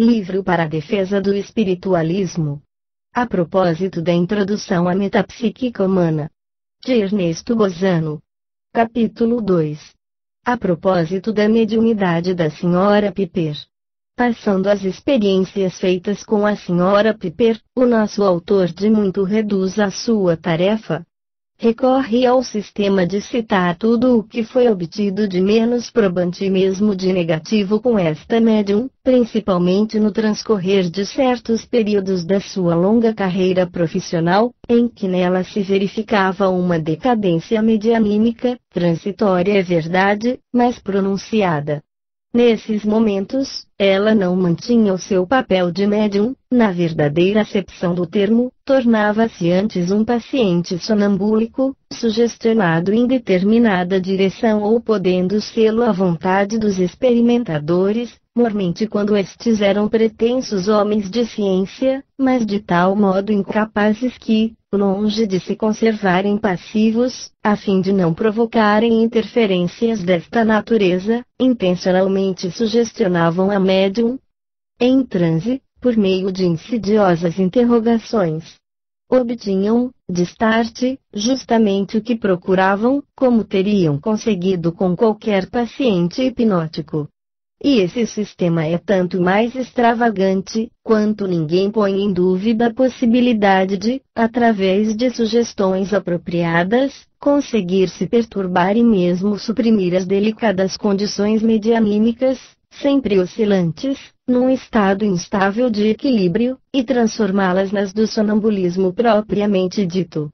Livro para a defesa do espiritualismo. A propósito da introdução à metapsíquica humana, de Ernesto Bozano. Capítulo 2. A propósito da mediunidade da Sra. Piper. Passando às experiências feitas com a Sra. Piper, o nosso autor de muito reduz a sua tarefa. Recorre ao sistema de citar tudo o que foi obtido de menos probante e mesmo de negativo com esta médium, principalmente no transcorrer de certos períodos da sua longa carreira profissional, em que nela se verificava uma decadência medianímica, transitória é verdade, mas pronunciada. Nesses momentos, ela não mantinha o seu papel de médium, na verdadeira acepção do termo, tornava-se antes um paciente sonambúlico, sugestionado em determinada direção ou podendo sê-lo à vontade dos experimentadores, mormente quando estes eram pretensos homens de ciência, mas de tal modo incapazes que, longe de se conservarem passivos, a fim de não provocarem interferências desta natureza, intencionalmente sugestionavam a médium em transe, por meio de insidiosas interrogações. Obtinham, de start, justamente o que procuravam, como teriam conseguido com qualquer paciente hipnótico. E esse sistema é tanto mais extravagante, quanto ninguém põe em dúvida a possibilidade de, através de sugestões apropriadas, conseguir-se perturbar e mesmo suprimir as delicadas condições medianímicas, sempre oscilantes, num estado instável de equilíbrio, e transformá-las nas do sonambulismo propriamente dito.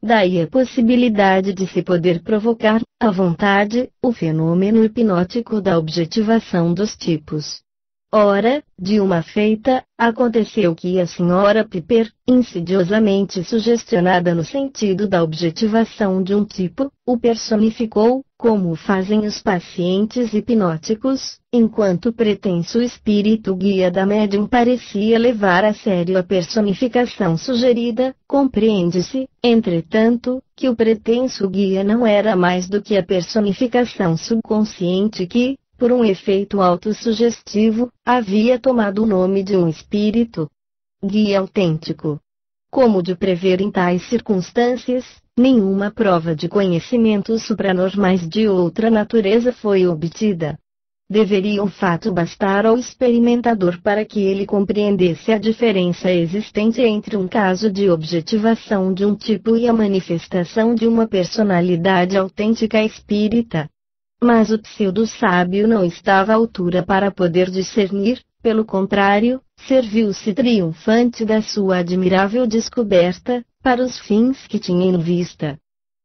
Daí a possibilidade de se poder provocar, à vontade, o fenômeno hipnótico da objetivação dos tipos. Ora, de uma feita, aconteceu que a Sra. Piper, insidiosamente sugestionada no sentido da objetivação de um tipo, o personificou, como fazem os pacientes hipnóticos, enquanto o pretenso espírito guia da médium parecia levar a sério a personificação sugerida. Compreende-se, entretanto, que o pretenso guia não era mais do que a personificação subconsciente que, por um efeito autossugestivo, havia tomado o nome de um espírito guia autêntico. Como de prever em tais circunstâncias, nenhuma prova de conhecimentos supranormais de outra natureza foi obtida. Deveria um fato bastar ao experimentador para que ele compreendesse a diferença existente entre um caso de objetivação de um tipo e a manifestação de uma personalidade autêntica espírita. Mas o pseudo-sábio não estava à altura para poder discernir, pelo contrário, serviu-se triunfante da sua admirável descoberta, para os fins que tinha em vista.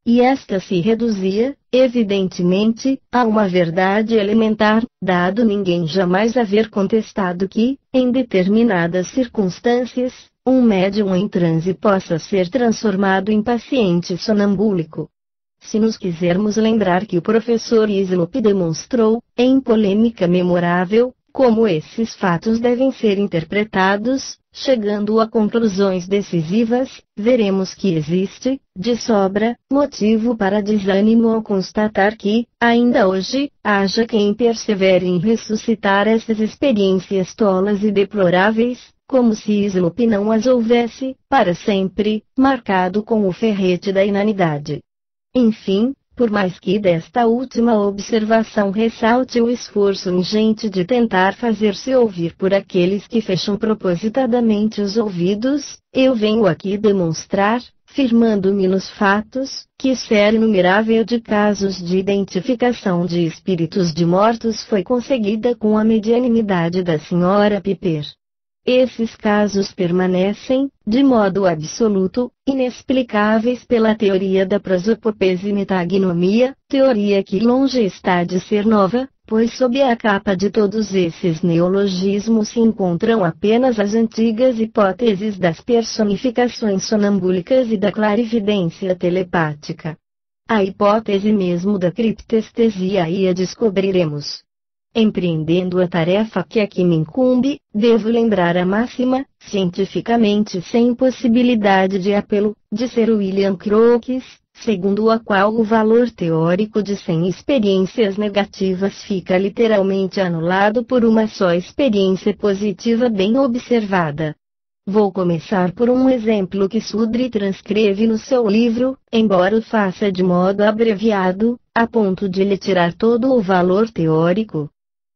E esta se reduzia, evidentemente, a uma verdade elementar, dado ninguém jamais haver contestado que, em determinadas circunstâncias, um médium em transe possa ser transformado em paciente sonambúlico. Se nos quisermos lembrar que o professor Hislop demonstrou, em polêmica memorável, como esses fatos devem ser interpretados, chegando a conclusões decisivas, veremos que existe, de sobra, motivo para desânimo ao constatar que, ainda hoje, haja quem persevere em ressuscitar essas experiências tolas e deploráveis, como se Hislop não as houvesse, para sempre, marcado com o ferrete da inanidade. Enfim, por mais que desta última observação ressalte o esforço ingente de tentar fazer-se ouvir por aqueles que fecham propositadamente os ouvidos, eu venho aqui demonstrar, firmando-me nos fatos, que série inumerável de casos de identificação de espíritos de mortos foi conseguida com a medianimidade da Sra. Piper. Esses casos permanecem, de modo absoluto, inexplicáveis pela teoria da prosopopese e metagnomia, teoria que longe está de ser nova, pois sob a capa de todos esses neologismos se encontram apenas as antigas hipóteses das personificações sonambúlicas e da clarividência telepática. A hipótese mesmo da criptestesia aí a descobriremos. Empreendendo a tarefa que aqui me incumbe, devo lembrar a máxima, cientificamente sem possibilidade de apelo, de Sir William Crookes, segundo a qual o valor teórico de 100 experiências negativas fica literalmente anulado por uma só experiência positiva bem observada. Vou começar por um exemplo que Sudri transcreve no seu livro, embora o faça de modo abreviado, a ponto de lhe tirar todo o valor teórico.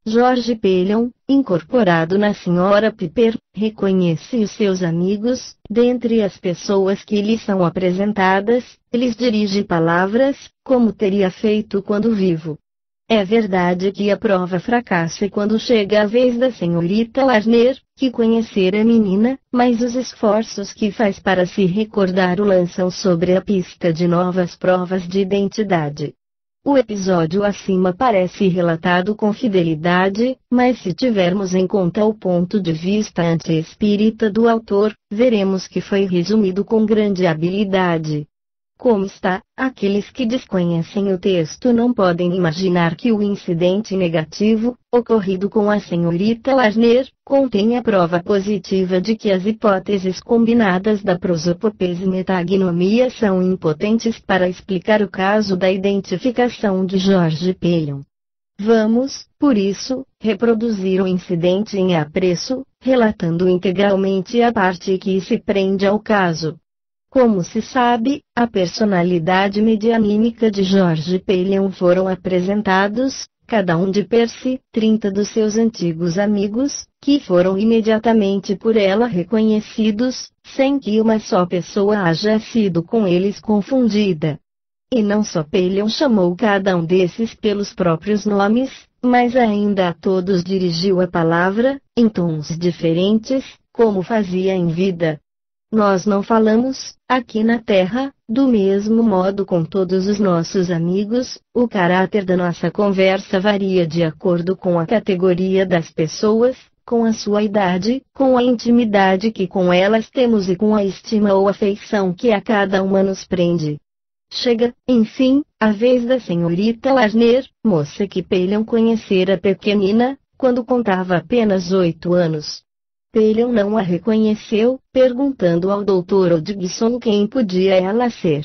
George Pelion, incorporado na Sra. Piper, reconhece os seus amigos, dentre as pessoas que lhe são apresentadas, lhes dirige palavras, como teria feito quando vivo. É verdade que a prova fracassa quando chega a vez da senhorita Larner, que conhecer a menina, mas os esforços que faz para se recordar o lançam sobre a pista de novas provas de identidade. O episódio acima parece relatado com fidelidade, mas se tivermos em conta o ponto de vista anti-espírita do autor, veremos que foi resumido com grande habilidade. Como está, aqueles que desconhecem o texto não podem imaginar que o incidente negativo, ocorrido com a senhorita Larner, contém a prova positiva de que as hipóteses combinadas da prosopopese e metagnomia são impotentes para explicar o caso da identificação de George Pelion. Vamos, por isso, reproduzir o incidente em apreço, relatando integralmente a parte que se prende ao caso. Como se sabe, a personalidade medianímica de George Pelion foram apresentados, cada um de per si, 30 dos seus antigos amigos, que foram imediatamente por ela reconhecidos, sem que uma só pessoa haja sido com eles confundida. E não só Pelion chamou cada um desses pelos próprios nomes, mas ainda a todos dirigiu a palavra, em tons diferentes, como fazia em vida. Nós não falamos, aqui na Terra, do mesmo modo com todos os nossos amigos, o caráter da nossa conversa varia de acordo com a categoria das pessoas, com a sua idade, com a intimidade que com elas temos e com a estima ou afeição que a cada uma nos prende. Chega, enfim, a vez da senhorita Larner, moça que Pelion conhecera pequenina, quando contava apenas 8 anos. Pelion não a reconheceu, perguntando ao Dr. Hodgson quem podia ela ser.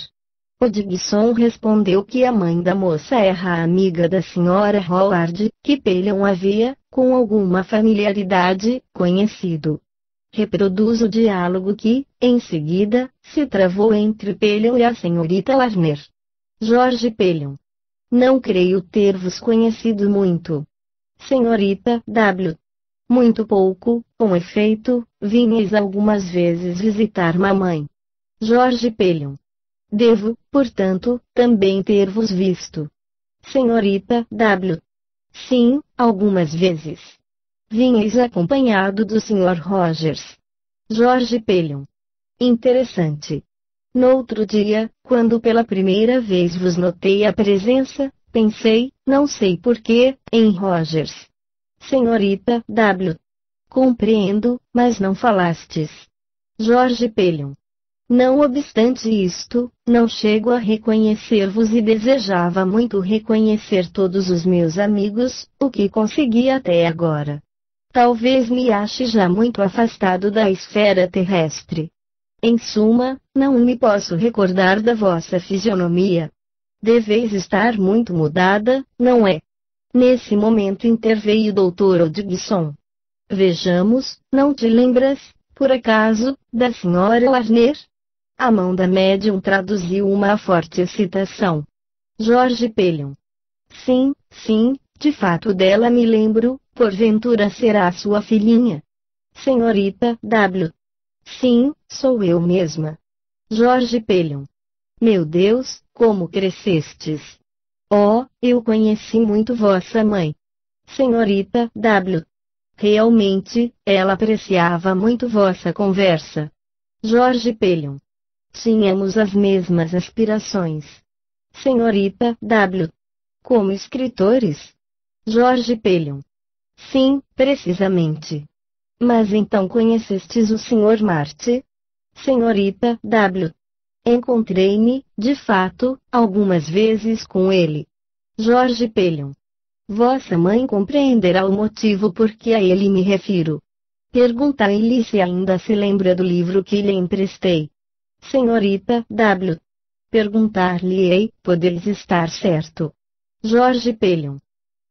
Hodgson respondeu que a mãe da moça era a amiga da Sra. Howard, que Pelion havia, com alguma familiaridade, conhecido. Reproduz o diálogo que, em seguida, se travou entre Pelion e a senhorita Larner. George Pelion. Não creio ter-vos conhecido muito. Senhorita W. Muito pouco, com efeito, vinhas algumas vezes visitar mamãe. George Pelion. Devo, portanto, também ter-vos visto. Senhorita W. Sim, algumas vezes. Vinhas acompanhado do Sr. Rogers. George Pelion. Interessante. Noutro dia, quando pela primeira vez vos notei a presença, pensei, não sei porquê, em Rogers. Senhorita W. Compreendo, mas não falastes. George Pelion. Não obstante isto, não chego a reconhecer-vos e desejava muito reconhecer todos os meus amigos, o que consegui até agora. Talvez me ache já muito afastado da esfera terrestre. Em suma, não me posso recordar da vossa fisionomia. Deveis estar muito mudada, não é? Nesse momento interveio o Dr. Hodgson. Vejamos, não te lembras, por acaso, da Sra. Larner? A mão da médium traduziu uma forte excitação. George Pelion. Sim, sim, de fato dela me lembro, porventura será a sua filhinha. Senhorita W. Sim, sou eu mesma. George Pelion. Meu Deus, como crescestes! Oh, eu conheci muito vossa mãe. Senhorita W. Realmente, ela apreciava muito vossa conversa. George Pelion. Tínhamos as mesmas aspirações. Senhorita W. Como escritores? George Pelion. Sim, precisamente. Mas então conhecestes o Sr. Marty? Senhorita W. Encontrei-me, de fato, algumas vezes com ele. George Pelion. Vossa mãe compreenderá o motivo por que a ele me refiro. Perguntai-lhe se ainda se lembra do livro que lhe emprestei. Senhorita W. Perguntar-lhe-ei, podeis estar certo. Jorge Pelion.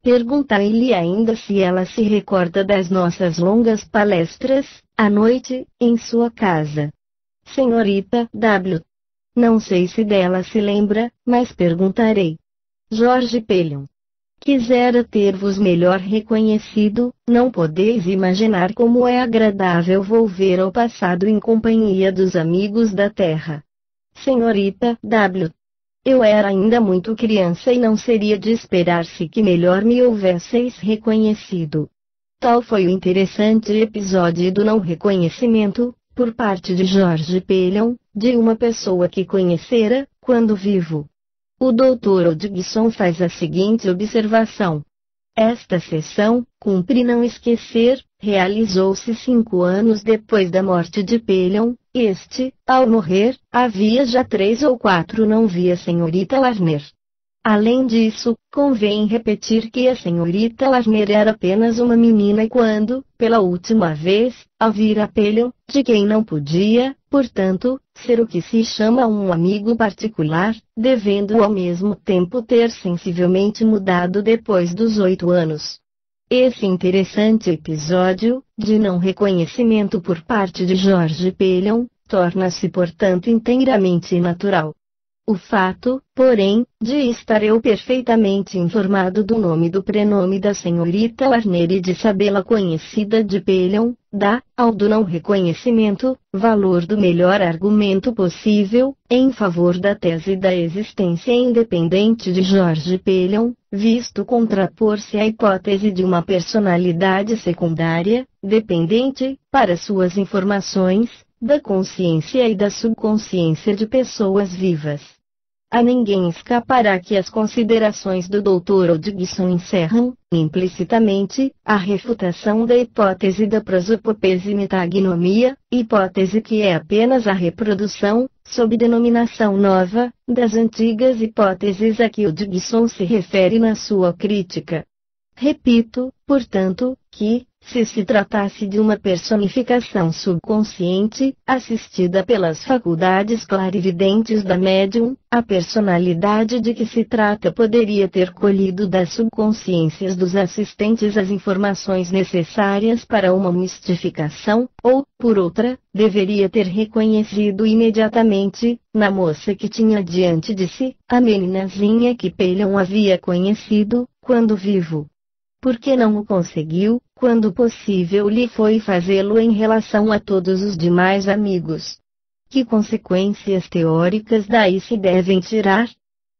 Perguntai-lhe ainda se ela se recorda das nossas longas palestras, à noite, em sua casa. Senhorita W. Não sei se dela se lembra, mas perguntarei. Jorge Pelion. Quisera ter-vos melhor reconhecido, não podeis imaginar como é agradável volver ao passado em companhia dos amigos da terra. Senhorita W. Eu era ainda muito criança e não seria de esperar-se que melhor me houvesseis reconhecido. Tal foi o interessante episódio do não reconhecimento, por parte de Jorge Pelion, de uma pessoa que conhecera, quando vivo. O Dr. Hodgson faz a seguinte observação. Esta sessão, cumpre não esquecer, realizou-se 5 anos depois da morte de Pelion. Este, ao morrer, havia já 3 ou 4 não via a senhorita Larner. Além disso, convém repetir que a senhorita Larner era apenas uma menina quando, pela última vez, a vira Pelion, de quem não podia, portanto, ser o que se chama um amigo particular, devendo ao mesmo tempo ter sensivelmente mudado depois dos 8 anos. Esse interessante episódio, de não reconhecimento por parte de Jorge Pelion, torna-se portanto inteiramente natural. O fato, porém, de estar eu perfeitamente informado do nome e do prenome da senhorita Larner e de sabê-la conhecida de Pelion, dá, ao do não reconhecimento, valor do melhor argumento possível, em favor da tese da existência independente de Jorge Pelion, visto contrapor-se à hipótese de uma personalidade secundária, dependente, para suas informações, da consciência e da subconsciência de pessoas vivas. A ninguém escapará que as considerações do Dr. Hodgson encerram, implicitamente, a refutação da hipótese da prosopopese metagnomia, hipótese que é apenas a reprodução, sob denominação nova, das antigas hipóteses a que Hodgson se refere na sua crítica. Repito, portanto, que, se tratasse de uma personificação subconsciente, assistida pelas faculdades clarividentes da médium, a personalidade de que se trata poderia ter colhido das subconsciências dos assistentes as informações necessárias para uma mistificação, ou, por outra, deveria ter reconhecido imediatamente, na moça que tinha diante de si, a meninazinha que Pelion havia conhecido, quando vivo. Por que não o conseguiu, quando possível lhe foi fazê-lo em relação a todos os demais amigos? Que consequências teóricas daí se devem tirar?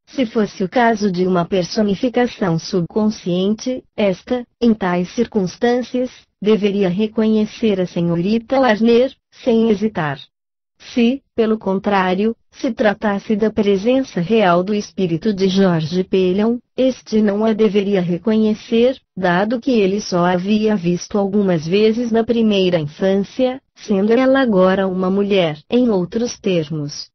Se fosse o caso de uma personificação subconsciente, esta, em tais circunstâncias, deveria reconhecer a senhorita Larner, sem hesitar. Se, pelo contrário, se tratasse da presença real do espírito de Jorge Pelion, este não a deveria reconhecer, dado que ele só a havia visto algumas vezes na primeira infância, sendo ela agora uma mulher. Em outros termos,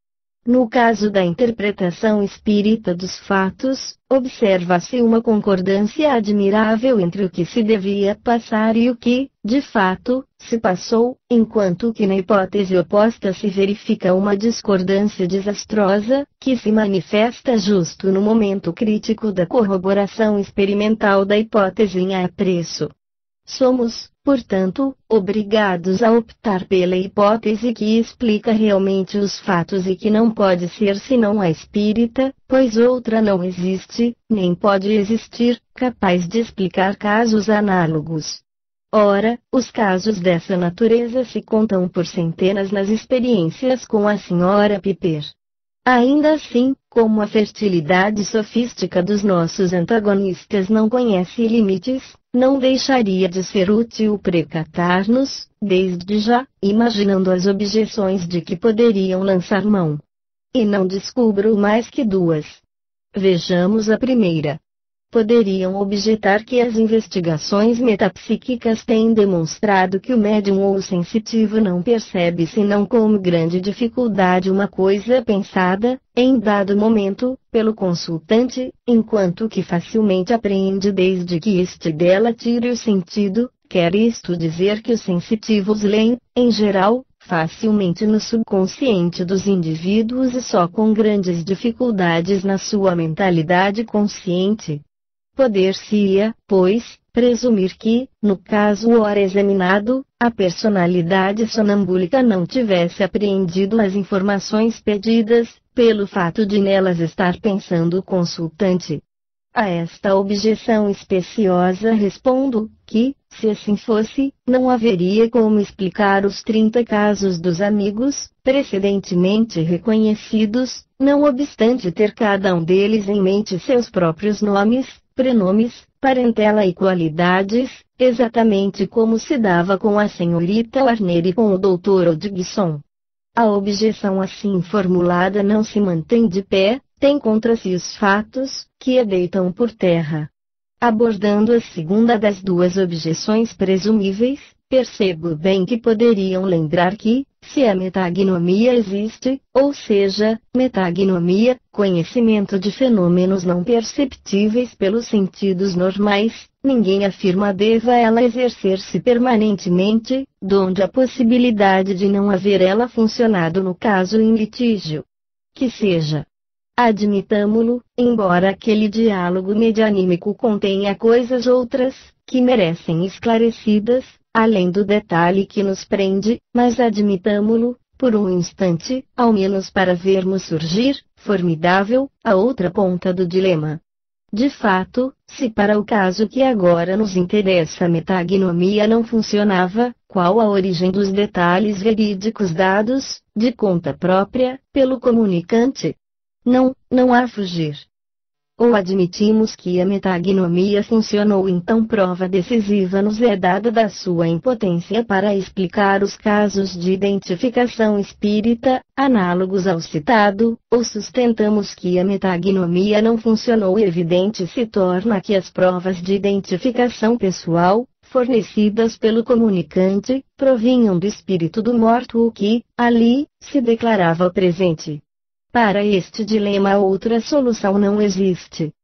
no caso da interpretação espírita dos fatos, observa-se uma concordância admirável entre o que se devia passar e o que, de fato, se passou, enquanto que na hipótese oposta se verifica uma discordância desastrosa, que se manifesta justo no momento crítico da corroboração experimental da hipótese em apreço. Somos, portanto, obrigados a optar pela hipótese que explica realmente os fatos e que não pode ser senão a espírita, pois outra não existe, nem pode existir, capaz de explicar casos análogos. Ora, os casos dessa natureza se contam por centenas nas experiências com a Sra. Piper. Ainda assim, como a fertilidade sofística dos nossos antagonistas não conhece limites, não deixaria de ser útil precatar-nos, desde já, imaginando as objeções de que poderiam lançar mão. E não descubro mais que 2. Vejamos a primeira. Poderiam objetar que as investigações metapsíquicas têm demonstrado que o médium ou o sensitivo não percebe senão com grande dificuldade uma coisa pensada, em dado momento, pelo consultante, enquanto que facilmente apreende desde que este dela tire o sentido, quer isto dizer que os sensitivos leem, em geral, facilmente no subconsciente dos indivíduos e só com grandes dificuldades na sua mentalidade consciente. Poder-se-ia, pois, presumir que, no caso ora examinado, a personalidade sonambúlica não tivesse apreendido as informações pedidas, pelo fato de nelas estar pensando o consultante. A esta objeção especiosa respondo, que, se assim fosse, não haveria como explicar os 30 casos dos amigos, precedentemente reconhecidos, não obstante ter cada um deles em mente seus próprios nomes, prenomes, parentela e qualidades, exatamente como se dava com a senhorita Warner e com o Dr. Hodgson. A objeção assim formulada não se mantém de pé, tem contra si os fatos, que a deitam por terra. Abordando a segunda das duas objeções presumíveis, percebo bem que poderiam lembrar que, se a metagnomia existe, ou seja, metagnomia, conhecimento de fenômenos não perceptíveis pelos sentidos normais, ninguém afirma deva ela exercer-se permanentemente, donde a possibilidade de não haver ela funcionado no caso em litígio. Que seja. Admitamo-lo, embora aquele diálogo medianímico contenha coisas outras, que merecem esclarecidas, além do detalhe que nos prende, mas admitamo-lo, por um instante, ao menos para vermos surgir, formidável, a outra ponta do dilema. De fato, se para o caso que agora nos interessa a metagnomia não funcionava, qual a origem dos detalhes verídicos dados, de conta própria, pelo comunicante? Não há fugir. Ou admitimos que a metagnomia funcionou, então prova decisiva nos é dada da sua impotência para explicar os casos de identificação espírita, análogos ao citado, ou sustentamos que a metagnomia não funcionou, evidente se torna que as provas de identificação pessoal, fornecidas pelo comunicante, provinham do espírito do morto ou que, ali, se declarava presente. Para este dilema outra solução não existe.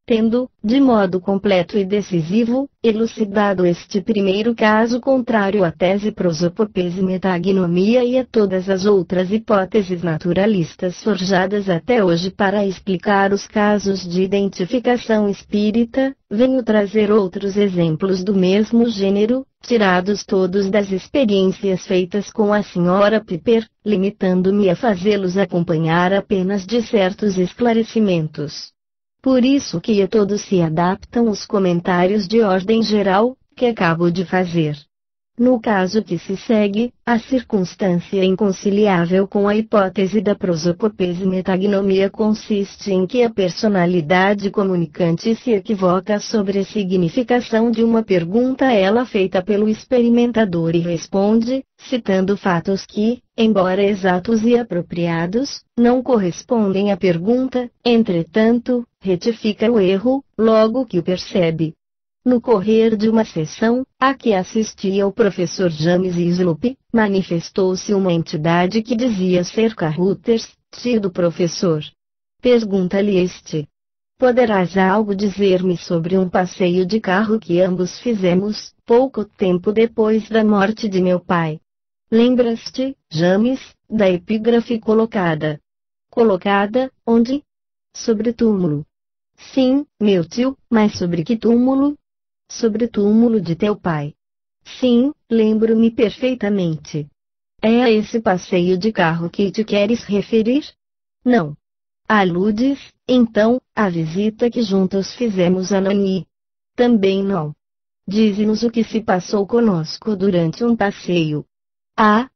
Tendo, de modo completo e decisivo, elucidado este primeiro caso contrário à tese prosopopese metagnomia e a todas as outras hipóteses naturalistas forjadas até hoje para explicar os casos de identificação espírita, venho trazer outros exemplos do mesmo gênero, tirados todos das experiências feitas com a Sra. Piper, limitando-me a fazê-los acompanhar apenas de certos esclarecimentos. Por isso que a todos se adaptam os comentários de ordem geral, que acabo de fazer. No caso que se segue, a circunstância inconciliável com a hipótese da prosopopese metagnomia consiste em que a personalidade comunicante se equivoca sobre a significação de uma pergunta a ela feita pelo experimentador e responde, citando fatos que, embora exatos e apropriados, não correspondem à pergunta, entretanto, retifica o erro, logo que o percebe. No correr de uma sessão, a que assistia o professor James Islop, manifestou-se uma entidade que dizia ser Carruthers, tio do professor. Pergunta-lhe este: poderás algo dizer-me sobre um passeio de carro que ambos fizemos, pouco tempo depois da morte de meu pai? Lembras-te, James, da epígrafe colocada? Colocada, onde? Sobre túmulo. Sim, meu tio, mas sobre que túmulo? Sobre o túmulo de teu pai. Sim, lembro-me perfeitamente. É a esse passeio de carro que te queres referir? Não. Aludes, então, à visita que juntos fizemos a Nani? Também não. Dize-nos o que se passou conosco durante um passeio. Ah!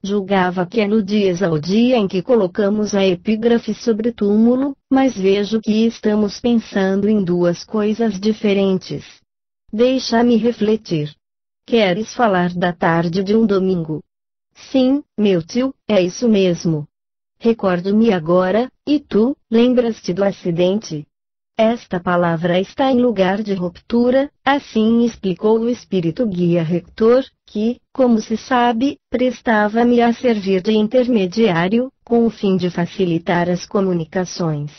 Julgava que aludias ao dia em que colocamos a epígrafe sobre o túmulo, mas vejo que estamos pensando em duas coisas diferentes. Deixa-me refletir. Queres falar da tarde de um domingo? Sim, meu tio, é isso mesmo. Recordo-me agora, e tu, lembras-te do acidente? Esta palavra está em lugar de ruptura, assim explicou o espírito guia rector, que, como se sabe, prestava-me a servir de intermediário, com o fim de facilitar as comunicações.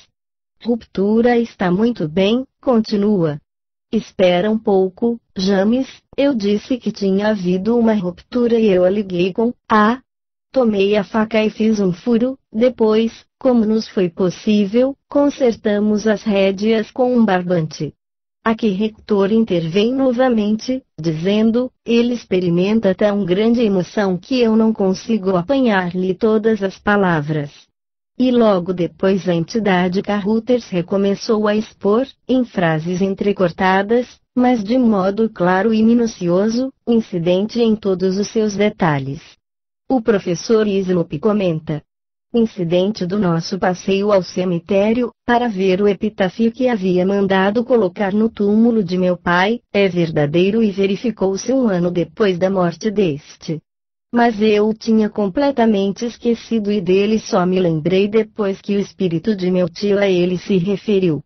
Ruptura está muito bem, continua. Espera um pouco, James, eu disse que tinha havido uma ruptura e eu a liguei com Tomei a faca e fiz um furo, depois, como nos foi possível, consertamos as rédeas com um barbante. Aqui Hector intervém novamente, dizendo, ele experimenta tão grande emoção que eu não consigo apanhar-lhe todas as palavras. E logo depois a entidade Carruthers recomeçou a expor, em frases entrecortadas, mas de modo claro e minucioso, o incidente em todos os seus detalhes. O professor Islop comenta. Incidente do nosso passeio ao cemitério, para ver o epitáfio que havia mandado colocar no túmulo de meu pai, é verdadeiro e verificou-se 1 ano depois da morte deste. Mas eu o tinha completamente esquecido e dele só me lembrei depois que o espírito de meu tio a ele se referiu.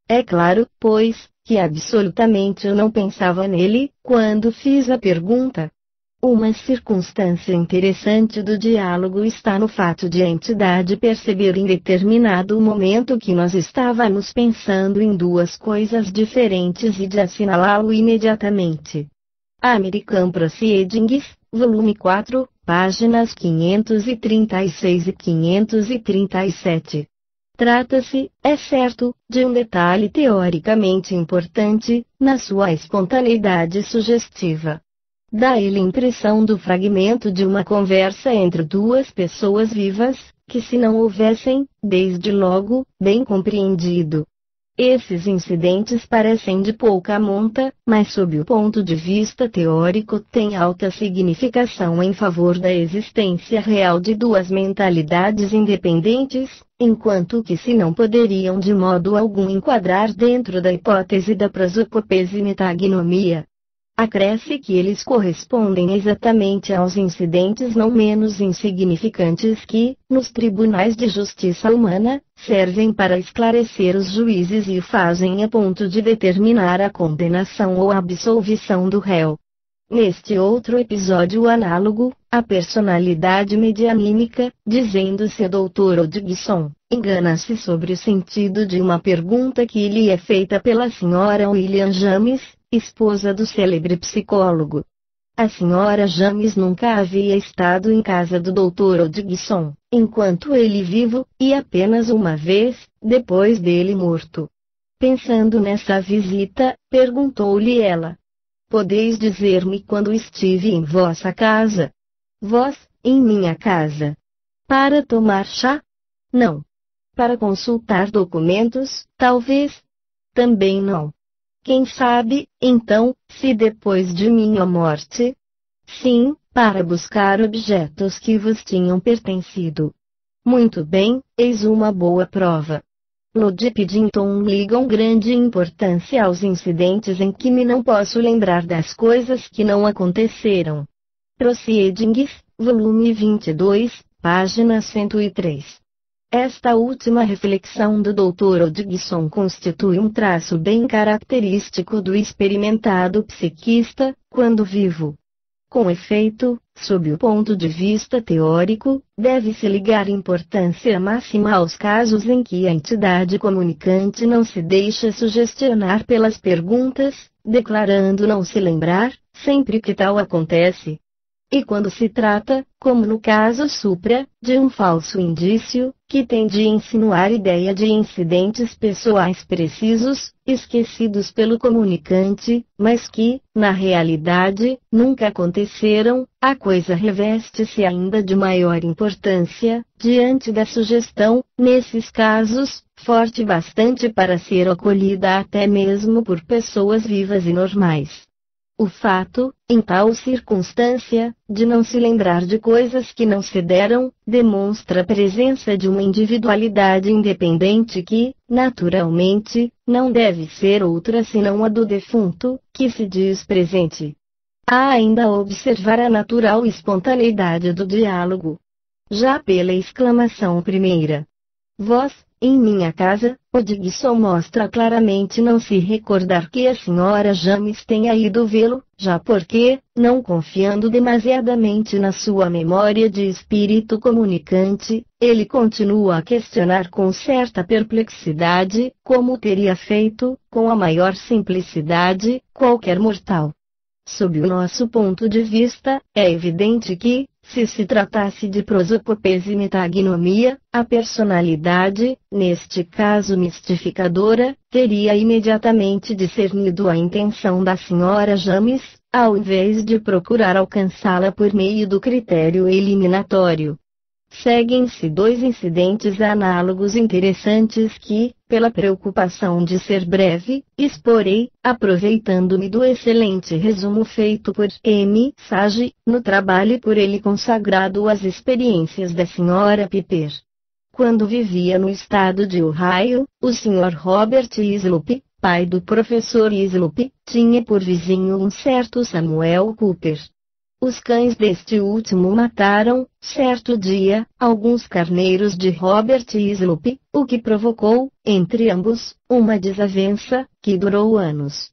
É claro, pois, que absolutamente eu não pensava nele, quando fiz a pergunta. Uma circunstância interessante do diálogo está no fato de a entidade perceber em determinado momento que nós estávamos pensando em duas coisas diferentes e de assinalá-lo imediatamente. American Proceedings, volume 4, páginas 536 e 537. Trata-se, é certo, de um detalhe teoricamente importante, na sua espontaneidade sugestiva. Dá ele impressão do fragmento de uma conversa entre duas pessoas vivas, que se não houvessem, desde logo, bem compreendido. Esses incidentes parecem de pouca monta, mas sob o ponto de vista teórico têm alta significação em favor da existência real de duas mentalidades independentes, enquanto que se não poderiam de modo algum enquadrar dentro da hipótese da prosopopese metagnomia. Acresce que eles correspondem exatamente aos incidentes não menos insignificantes que, nos tribunais de justiça humana, servem para esclarecer os juízes e o fazem a ponto de determinar a condenação ou a absolvição do réu. Neste outro episódio análogo, a personalidade medianímica, dizendo-se Dr. Hodgson, engana-se sobre o sentido de uma pergunta que lhe é feita pela Sra. William James, esposa do célebre psicólogo. A Sra. James nunca havia estado em casa do Dr. Hodgson, enquanto ele vivo, e apenas uma vez, depois dele morto. Pensando nessa visita, perguntou-lhe ela. Podeis dizer-me quando estive em vossa casa? Vós, em minha casa. Para tomar chá? Não. Para consultar documentos, talvez? Também não. Quem sabe, então, se depois de minha morte? Sim, para buscar objetos que vos tinham pertencido. Muito bem, eis uma boa prova. Lord Piddington ligam grande importância aos incidentes em que me não posso lembrar das coisas que não aconteceram. Proceedings, volume 22, página 103. Esta última reflexão do Dr. Hodgson constitui um traço bem característico do experimentado psiquista, quando vivo. Com efeito, sob o ponto de vista teórico, deve-se ligar importância máxima aos casos em que a entidade comunicante não se deixa sugestionar pelas perguntas, declarando não se lembrar, sempre que tal acontece. E quando se trata, como no caso supra, de um falso indício, que tende a insinuar ideia de incidentes pessoais precisos, esquecidos pelo comunicante, mas que, na realidade, nunca aconteceram, a coisa reveste-se ainda de maior importância, diante da sugestão, nesses casos, forte bastante para ser acolhida até mesmo por pessoas vivas e normais. O fato, em tal circunstância, de não se lembrar de coisas que não se deram, demonstra a presença de uma individualidade independente que, naturalmente, não deve ser outra senão a do defunto, que se diz presente. Há ainda a observar a natural espontaneidade do diálogo. Já pela exclamação primeira. Vós, em minha casa, Hodgson mostra claramente não se recordar que a Sra. James tenha ido vê-lo, já porque, não confiando demasiadamente na sua memória de espírito comunicante, ele continua a questionar com certa perplexidade, como teria feito, com a maior simplicidade, qualquer mortal. Sob o nosso ponto de vista, é evidente que, se tratasse de prosopopese e metagnomia, a personalidade, neste caso mistificadora, teria imediatamente discernido a intenção da Sra. James, ao invés de procurar alcançá-la por meio do critério eliminatório. Seguem-se dois incidentes análogos interessantes que, pela preocupação de ser breve, exporei, aproveitando-me do excelente resumo feito por M. Sage, no trabalho por ele consagrado às experiências da Sra. Piper. Quando vivia no estado de Ohio, o Sr. Robert Hislop, pai do professor Hislop, tinha por vizinho um certo Samuel Cooper. Os cães deste último mataram, certo dia, alguns carneiros de Robert Hislop, o que provocou, entre ambos, uma desavença, que durou anos.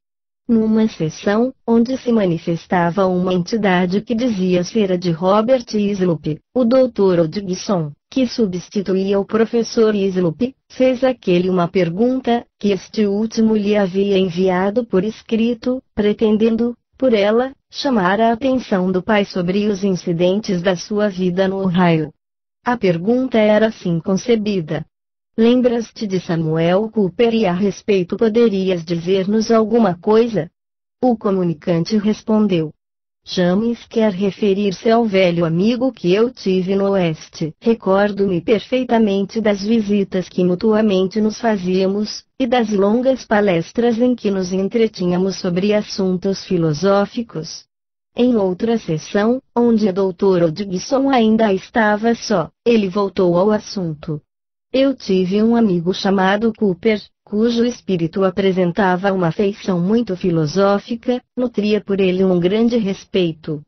Numa sessão, onde se manifestava uma entidade que dizia ser a de Robert Hislop, o Dr. Hodgson, que substituía o professor Hislop, fez àquele uma pergunta, que este último lhe havia enviado por escrito, pretendendo, por ela, chamar a atenção do pai sobre os incidentes da sua vida no Ohio. A pergunta era assim concebida: lembras-te de Samuel Cooper e a respeito poderias dizer-nos alguma coisa? O comunicante respondeu: James quer referir-se ao velho amigo que eu tive no Oeste. Recordo-me perfeitamente das visitas que mutuamente nos fazíamos, e das longas palestras em que nos entretínhamos sobre assuntos filosóficos. Em outra sessão, onde o Dr. Hodgson ainda estava só, ele voltou ao assunto. Eu tive um amigo chamado Cooper, cujo espírito apresentava uma feição muito filosófica, nutria por ele um grande respeito.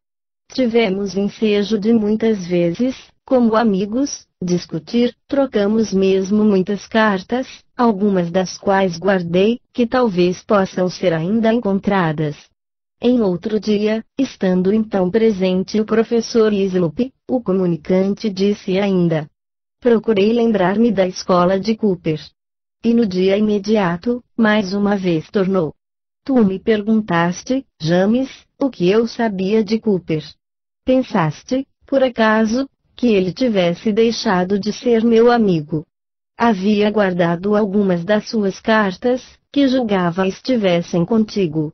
Tivemos ensejo de muitas vezes, como amigos, discutir, trocamos mesmo muitas cartas, algumas das quais guardei, que talvez possam ser ainda encontradas. Em outro dia, estando então presente o professor Hislop, o comunicante disse ainda: procurei lembrar-me da escola de Cooper. E no dia imediato, mais uma vez tornou. Tu me perguntaste, James, o que eu sabia de Cooper. Pensaste, por acaso, que ele tivesse deixado de ser meu amigo? Havia guardado algumas das suas cartas, que julgava estivessem contigo.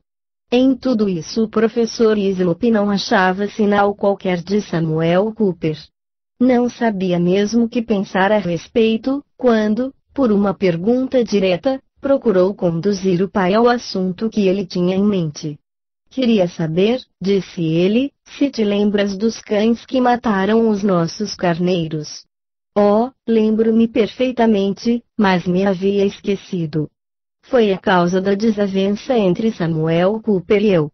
Em tudo isso o professor Hislop não achava sinal qualquer de Samuel Cooper. Não sabia mesmo que pensar a respeito, quando, por uma pergunta direta, procurou conduzir o pai ao assunto que ele tinha em mente. Queria saber, disse ele, se te lembras dos cães que mataram os nossos carneiros. Oh, lembro-me perfeitamente, mas me havia esquecido. Foi a causa da desavença entre Samuel Cooper e eu.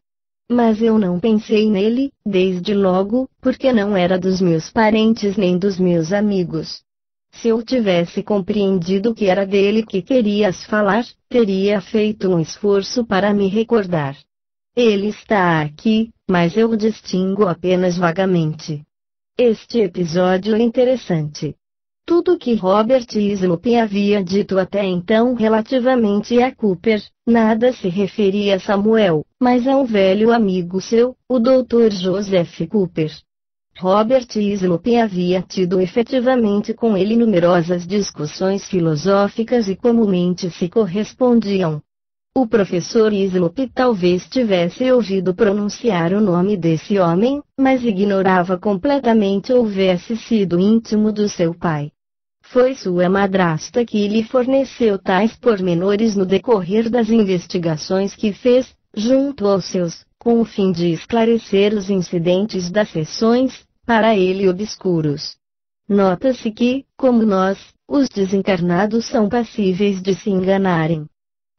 Mas eu não pensei nele, desde logo, porque não era dos meus parentes nem dos meus amigos. Se eu tivesse compreendido que era dele que querias falar, teria feito um esforço para me recordar. Ele está aqui, mas eu o distingo apenas vagamente. Este episódio é interessante. Tudo que Robert Hislop havia dito até então relativamente a Cooper, nada se referia a Samuel, mas a um velho amigo seu, o Dr. Joseph Cooper. Robert Hislop havia tido efetivamente com ele numerosas discussões filosóficas e comumente se correspondiam. O professor Hislop talvez tivesse ouvido pronunciar o nome desse homem, mas ignorava completamente houvesse sido íntimo do seu pai. Foi sua madrasta que lhe forneceu tais pormenores no decorrer das investigações que fez, junto aos seus, com o fim de esclarecer os incidentes das sessões, para ele obscuros. Nota-se que, como nós, os desencarnados são passíveis de se enganarem.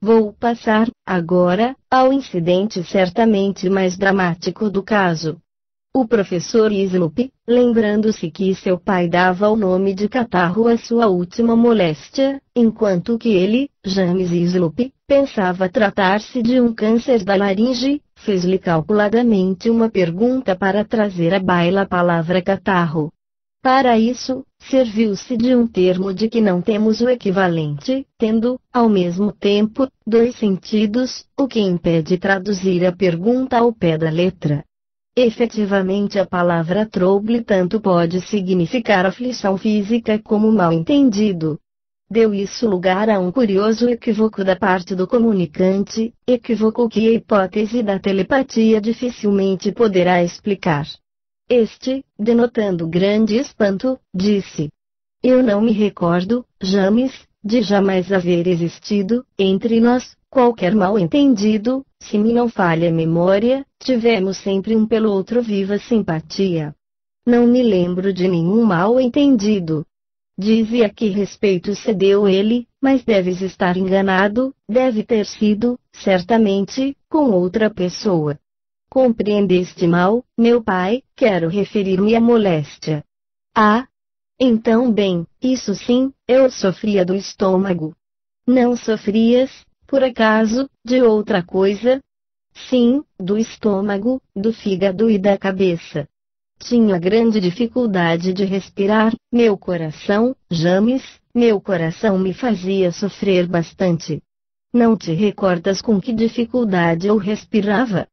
Vou passar, agora, ao incidente certamente mais dramático do caso. O professor Hislop, lembrando-se que seu pai dava o nome de catarro à sua última moléstia, enquanto que ele, James Hislop, pensava tratar-se de um câncer da laringe, fez-lhe calculadamente uma pergunta para trazer à baila a palavra catarro. Para isso, serviu-se de um termo de que não temos o equivalente, tendo, ao mesmo tempo, dois sentidos, o que impede traduzir a pergunta ao pé da letra. Efetivamente, a palavra trouble tanto pode significar aflição física como mal-entendido. Deu isso lugar a um curioso equívoco da parte do comunicante, equívoco que a hipótese da telepatia dificilmente poderá explicar. Este, denotando grande espanto, disse: "Eu não me recordo, James, de jamais haver existido, entre nós, qualquer mal-entendido. Se me não falha a memória, tivemos sempre um pelo outro viva simpatia. Não me lembro de nenhum mal-entendido." Dize a que respeito cedeu ele, mas deves estar enganado, deve ter sido, certamente, com outra pessoa. Compreendeste mal, meu pai? Quero referir-me à moléstia. Ah! Então bem, isso sim, eu sofria do estômago. Não sofrias, por acaso, de outra coisa? Sim, do estômago, do fígado e da cabeça. Tinha grande dificuldade de respirar, meu coração, James, meu coração me fazia sofrer bastante. Não te recordas com que dificuldade eu respirava?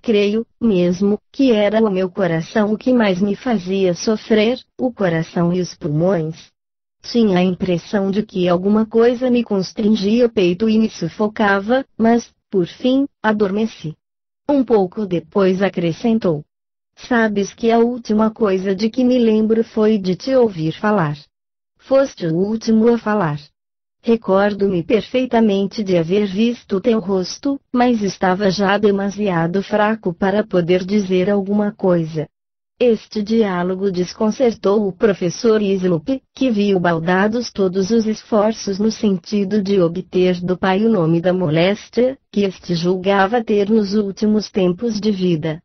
Creio, mesmo, que era o meu coração o que mais me fazia sofrer, o coração e os pulmões. Tinha a impressão de que alguma coisa me constringia o peito e me sufocava, mas, por fim, adormeci. Um pouco depois acrescentou: "Sabes que a última coisa de que me lembro foi de te ouvir falar. Foste o último a falar. Recordo-me perfeitamente de haver visto teu rosto, mas estava já demasiado fraco para poder dizer alguma coisa." Este diálogo desconcertou o professor Islop, que viu baldados todos os esforços no sentido de obter do pai o nome da moléstia, que este julgava ter nos últimos tempos de vida.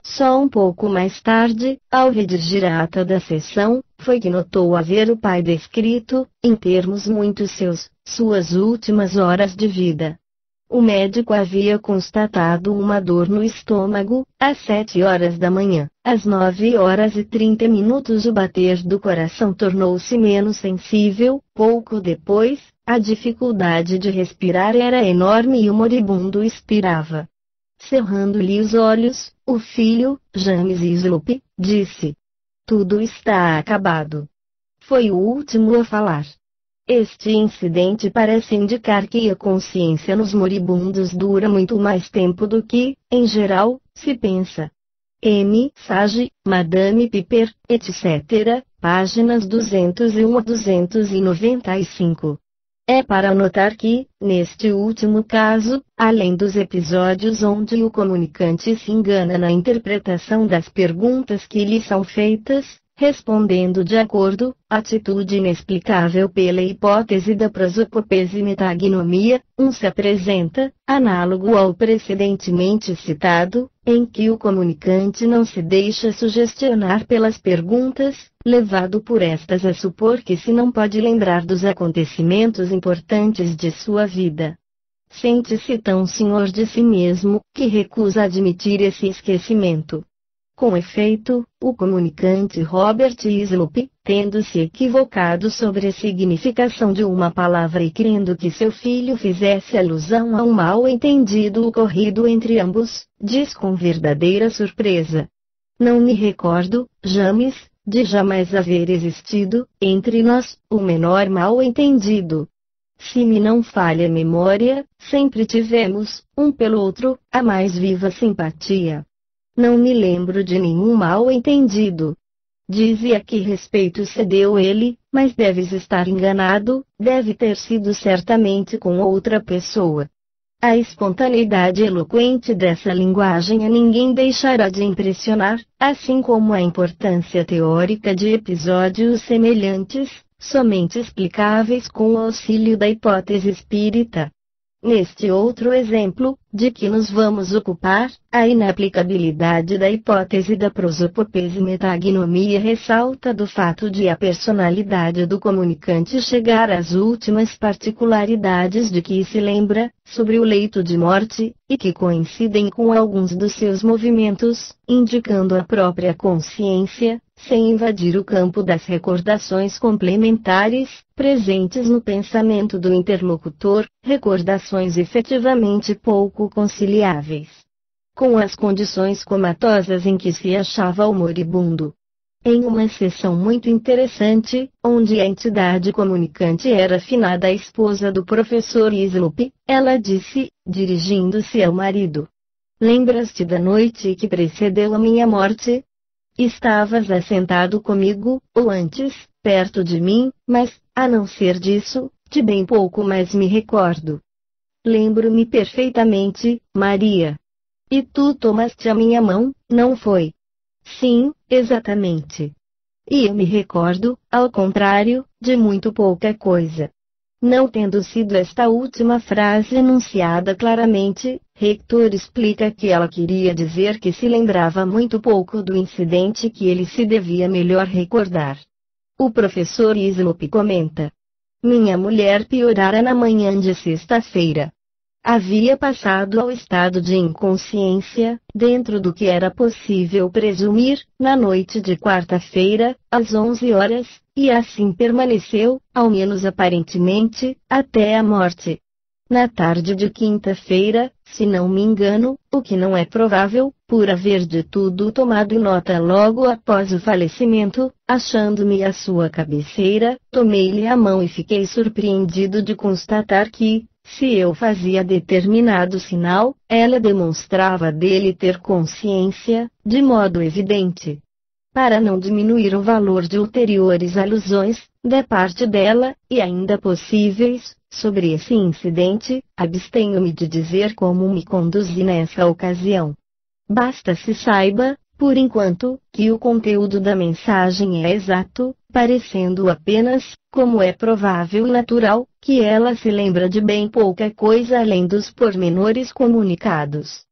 Só um pouco mais tarde, ao redigir a ata da sessão, foi que notou haver o pai descrito, em termos muito suas últimas horas de vida. O médico havia constatado uma dor no estômago, às 7 horas da manhã. Às 9h30 o bater do coração tornou-se menos sensível. Pouco depois, a dificuldade de respirar era enorme e o moribundo expirava. Cerrando-lhe os olhos, o filho, James Islop, disse: "Tudo está acabado." Foi o último a falar. Este incidente parece indicar que a consciência nos moribundos dura muito mais tempo do que, em geral, se pensa. M. Sage, Madame Piper, etc., páginas 201 a 295. É para notar que, neste último caso, além dos episódios onde o comunicante se engana na interpretação das perguntas que lhe são feitas, respondendo de acordo, atitude inexplicável pela hipótese da prosopopese e metagnomia, se apresenta, análogo ao precedentemente citado, em que o comunicante não se deixa sugestionar pelas perguntas, levado por estas a supor que se não pode lembrar dos acontecimentos importantes de sua vida. Sente-se tão senhor de si mesmo, que recusa admitir esse esquecimento. Com efeito, o comunicante Robert Islop, tendo se equivocado sobre a significação de uma palavra e crendo que seu filho fizesse alusão a um mal-entendido ocorrido entre ambos, diz com verdadeira surpresa: "Não me recordo, James, de jamais haver existido, entre nós, o menor mal-entendido. Se me não falha a memória, sempre tivemos, um pelo outro, a mais viva simpatia. Não me lembro de nenhum mal-entendido." Dize a que respeito cedeu ele, mas deves estar enganado, deve ter sido certamente com outra pessoa. A espontaneidade eloquente dessa linguagem a ninguém deixará de impressionar, assim como a importância teórica de episódios semelhantes, somente explicáveis com o auxílio da hipótese espírita. Neste outro exemplo, de que nos vamos ocupar, a inaplicabilidade da hipótese da prosopopese e metagnomia ressalta do fato de a personalidade do comunicante chegar às últimas particularidades de que se lembra, sobre o leito de morte, e que coincidem com alguns dos seus movimentos, indicando a própria consciência, sem invadir o campo das recordações complementares, presentes no pensamento do interlocutor, recordações efetivamente pouco conciliáveis com as condições comatosas em que se achava o moribundo. Em uma sessão muito interessante, onde a entidade comunicante era afinada à esposa do professor Slope, ela disse, dirigindo-se ao marido: "Lembras-te da noite que precedeu a minha morte? Estavas assentado comigo, ou antes, perto de mim, mas, a não ser disso, de bem pouco mais me recordo." "Lembro-me perfeitamente, Maria. E tu tomaste a minha mão, não foi?" "Sim, exatamente. E eu me recordo, ao contrário, de muito pouca coisa." Não tendo sido esta última frase enunciada claramente, Hector explica que ela queria dizer que se lembrava muito pouco do incidente que ele se devia melhor recordar. O professor Slope comenta: "Minha mulher piorara na manhã de sexta-feira. Havia passado ao estado de inconsciência, dentro do que era possível presumir, na noite de quarta-feira, às 11 horas, e assim permaneceu, ao menos aparentemente, até a morte. Na tarde de quinta-feira, se não me engano, o que não é provável, por haver de tudo tomado nota logo após o falecimento, achando-me à sua cabeceira, tomei-lhe a mão e fiquei surpreendido de constatar que, se eu fazia determinado sinal, ela demonstrava dele ter consciência, de modo evidente. Para não diminuir o valor de ulteriores alusões, da parte dela, e ainda possíveis, sobre esse incidente, abstenho-me de dizer como me conduzi nessa ocasião. Basta se saiba, por enquanto, que o conteúdo da mensagem é exato, parecendo apenas, como é provável e natural, que ela se lembra de bem pouca coisa além dos pormenores comunicados.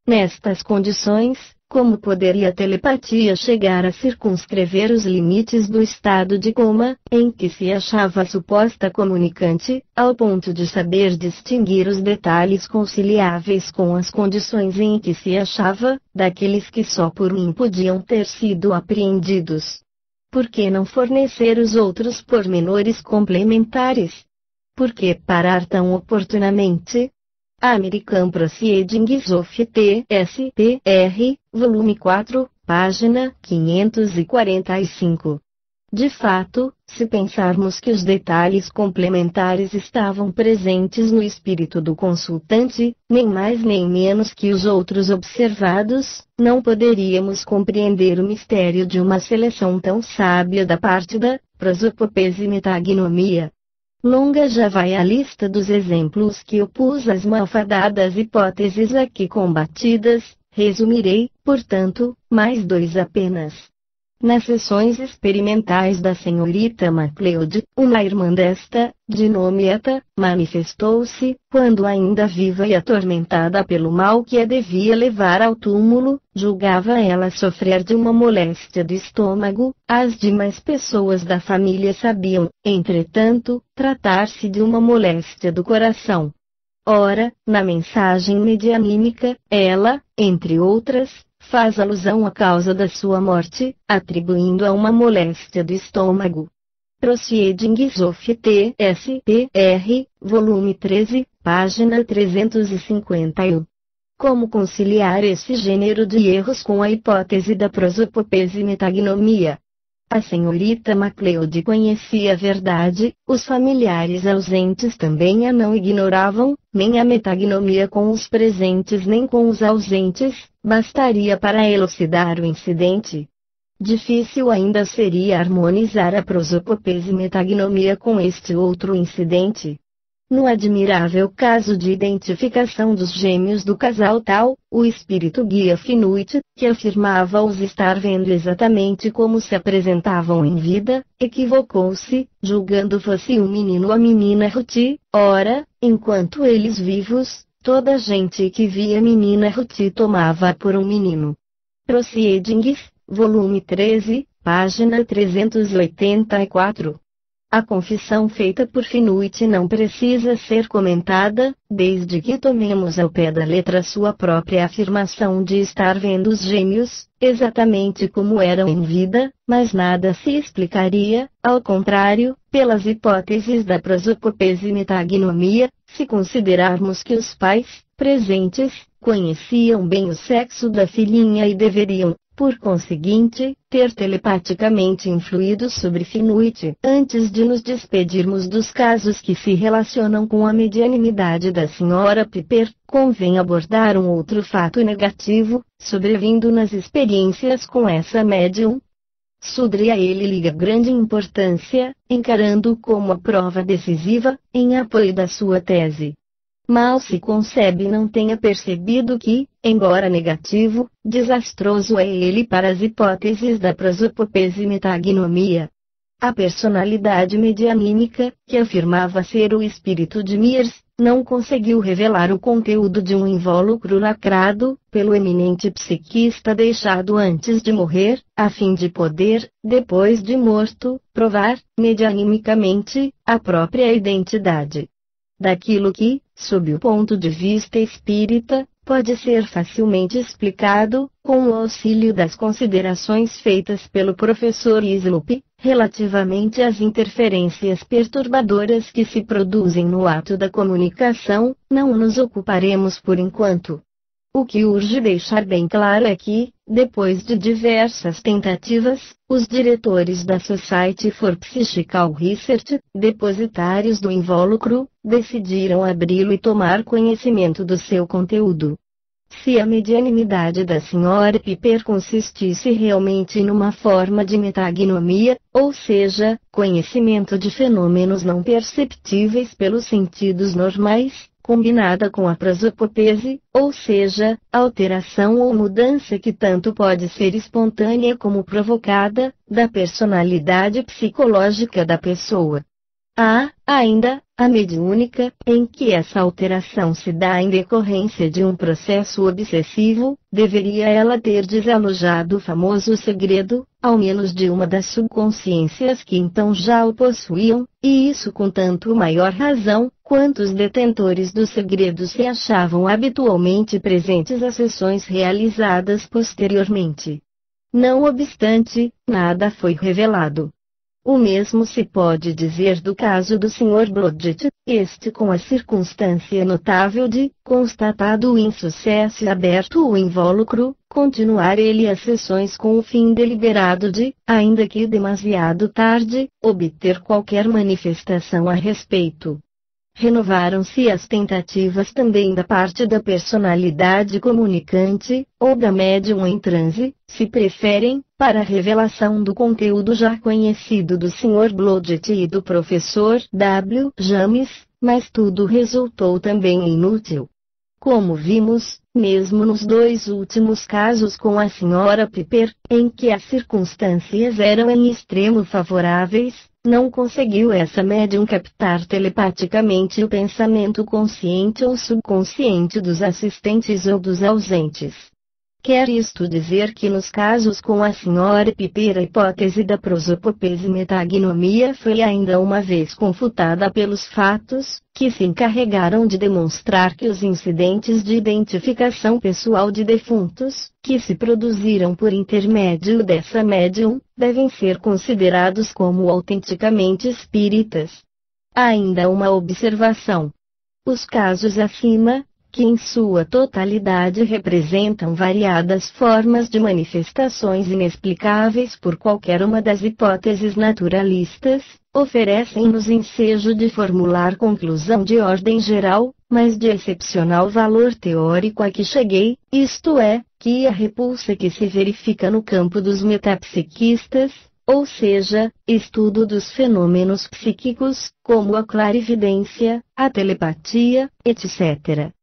Nestas condições, como poderia a telepatia chegar a circunscrever os limites do estado de coma, em que se achava a suposta comunicante, ao ponto de saber distinguir os detalhes conciliáveis com as condições em que se achava, daqueles que só por mim podiam ter sido apreendidos? Por que não fornecer os outros pormenores complementares? Por que parar tão oportunamente? American Proceedings of TSPR, volume 4, página 545. De fato, se pensarmos que os detalhes complementares estavam presentes no espírito do consultante, nem mais nem menos que os outros observados, não poderíamos compreender o mistério de uma seleção tão sábia da parte da prosopopese metagnomia. Longa já vai a lista dos exemplos que opus às malfadadas hipóteses aqui combatidas, resumirei, portanto, mais dois apenas. Nas sessões experimentais da senhorita MacLeod, uma irmã desta, de nome Eta, manifestou-se, quando ainda viva e atormentada pelo mal que a devia levar ao túmulo, julgava ela sofrer de uma moléstia do estômago, as demais pessoas da família sabiam, entretanto, tratar-se de uma moléstia do coração. Ora, na mensagem medianímica, ela, entre outras, faz alusão à causa da sua morte, atribuindo a uma moléstia do estômago. Proceedings of TSPR, volume 13, página 351. Como conciliar esse gênero de erros com a hipótese da prosopopese metagnomia? A senhorita MacLeod conhecia a verdade, os familiares ausentes também a não ignoravam, nem a metagnomia com os presentes nem com os ausentes, bastaria para elucidar o incidente. Difícil ainda seria harmonizar a prosopopese metagnomia com este outro incidente. No admirável caso de identificação dos gêmeos do casal tal, o espírito guia Finuit, que afirmava-os estar vendo exatamente como se apresentavam em vida, equivocou-se, julgando fosse um menino ou a menina Ruth. Ora, enquanto eles vivos, toda a gente que via a menina Ruth tomava por um menino. Proceedings, volume 13, página 384. A confissão feita por Finuit não precisa ser comentada, desde que tomemos ao pé da letra sua própria afirmação de estar vendo os gêmeos, exatamente como eram em vida, mas nada se explicaria, ao contrário, pelas hipóteses da prosopopese e metagnomia, se considerarmos que os pais, presentes, conheciam bem o sexo da filhinha e deveriam, por conseguinte, ter telepaticamente influído sobre Finuit. Antes de nos despedirmos dos casos que se relacionam com a medianimidade da Sra. Piper, convém abordar um outro fato negativo, sobrevindo nas experiências com essa médium. Sudre a ele liga grande importância, encarando-o como a prova decisiva, em apoio da sua tese. Mal se concebe não tenha percebido que, embora negativo, desastroso é ele para as hipóteses da prosopopese e metagnomia. A personalidade medianímica, que afirmava ser o espírito de Mears, não conseguiu revelar o conteúdo de um invólucro lacrado, pelo eminente psiquista deixado antes de morrer, a fim de poder, depois de morto, provar, medianimicamente, a própria identidade daquilo que, sob o ponto de vista espírita, pode ser facilmente explicado, com o auxílio das considerações feitas pelo professor Sloop, relativamente às interferências perturbadoras que se produzem no ato da comunicação. Não nos ocuparemos por enquanto. O que urge deixar bem claro é que, depois de diversas tentativas, os diretores da Society for Psychical Research, depositários do invólucro, decidiram abri-lo e tomar conhecimento do seu conteúdo. Se a medianimidade da Sra. Piper consistisse realmente numa forma de metagnomia, ou seja, conhecimento de fenômenos não perceptíveis pelos sentidos normais, combinada com a prosopopese, ou seja, alteração ou mudança que tanto pode ser espontânea como provocada, da personalidade psicológica da pessoa. Há, ainda, a mediúnica, em que essa alteração se dá em decorrência de um processo obsessivo, deveria ela ter desalojado o famoso segredo, ao menos de uma das subconsciências que então já o possuíam, e isso com tanto maior razão, quanto os detentores do segredo se achavam habitualmente presentes às sessões realizadas posteriormente. Não obstante, nada foi revelado. O mesmo se pode dizer do caso do Sr. Blodgett, este com a circunstância notável de, constatado o insucesso e aberto o invólucro, continuar ele as sessões com o fim deliberado de, ainda que demasiado tarde, obter qualquer manifestação a respeito. Renovaram-se as tentativas também da parte da personalidade comunicante, ou da médium em transe, se preferem, para a revelação do conteúdo já conhecido do Sr. Blodgett e do professor W. James, mas tudo resultou também inútil. Como vimos, mesmo nos dois últimos casos com a Sra. Piper, em que as circunstâncias eram em extremo favoráveis, não conseguiu essa médium captar telepaticamente o pensamento consciente ou subconsciente dos assistentes ou dos ausentes. Quer isto dizer que nos casos com a Sra. Piper a hipótese da prosopopese e metagnomia foi ainda uma vez confutada pelos fatos, que se encarregaram de demonstrar que os incidentes de identificação pessoal de defuntos, que se produziram por intermédio dessa médium, devem ser considerados como autenticamente espíritas. Há ainda uma observação. Os casos acima, que em sua totalidade representam variadas formas de manifestações inexplicáveis por qualquer uma das hipóteses naturalistas, oferecem-nos ensejo de formular conclusão de ordem geral, mas de excepcional valor teórico a que cheguei, isto é, que a repulsa que se verifica no campo dos metapsiquistas, ou seja, estudo dos fenômenos psíquicos, como a clarividência, a telepatia, etc.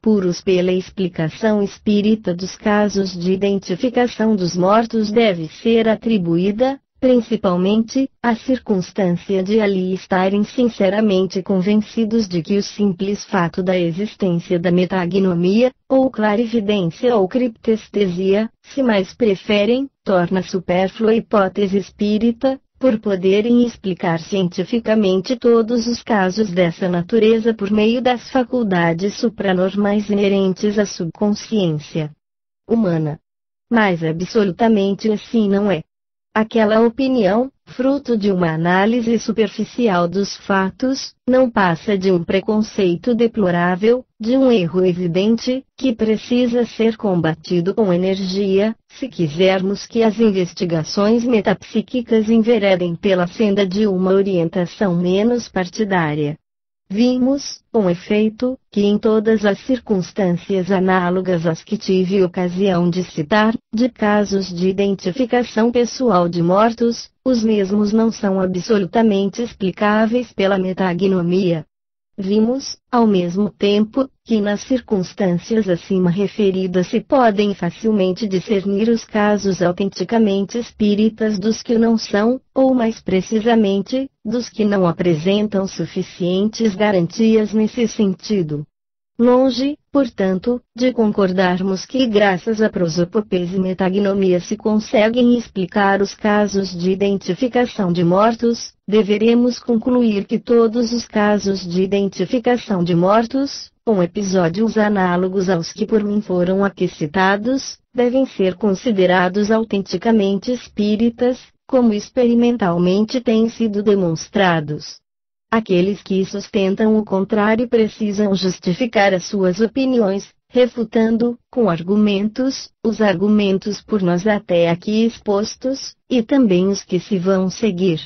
Puros pela explicação espírita dos casos de identificação dos mortos deve ser atribuída, principalmente, à circunstância de ali estarem sinceramente convencidos de que o simples fato da existência da metagnomia, ou clarividência ou criptestesia, se mais preferem, torna supérflua a hipótese espírita, por poderem explicar cientificamente todos os casos dessa natureza por meio das faculdades supranormais inerentes à subconsciência humana. Mas absolutamente assim não é. Aquela opinião, fruto de uma análise superficial dos fatos, não passa de um preconceito deplorável, de um erro evidente, que precisa ser combatido com energia, se quisermos que as investigações metapsíquicas enveredem pela senda de uma orientação menos partidária. Vimos, com efeito, que em todas as circunstâncias análogas às que tive ocasião de citar, de casos de identificação pessoal de mortos, os mesmos não são absolutamente explicáveis pela metagnomia. Vimos, ao mesmo tempo, que nas circunstâncias acima referidas se podem facilmente discernir os casos autenticamente espíritas dos que não são, ou mais precisamente, dos que não apresentam suficientes garantias nesse sentido. Longe, portanto, de concordarmos que graças a prosopopês e metagnomia se conseguem explicar os casos de identificação de mortos, deveremos concluir que todos os casos de identificação de mortos, com episódios análogos aos que por mim foram aqui citados, devem ser considerados autenticamente espíritas, como experimentalmente têm sido demonstrados. Aqueles que sustentam o contrário precisam justificar as suas opiniões, refutando, com argumentos, os argumentos por nós até aqui expostos, e também os que se vão seguir.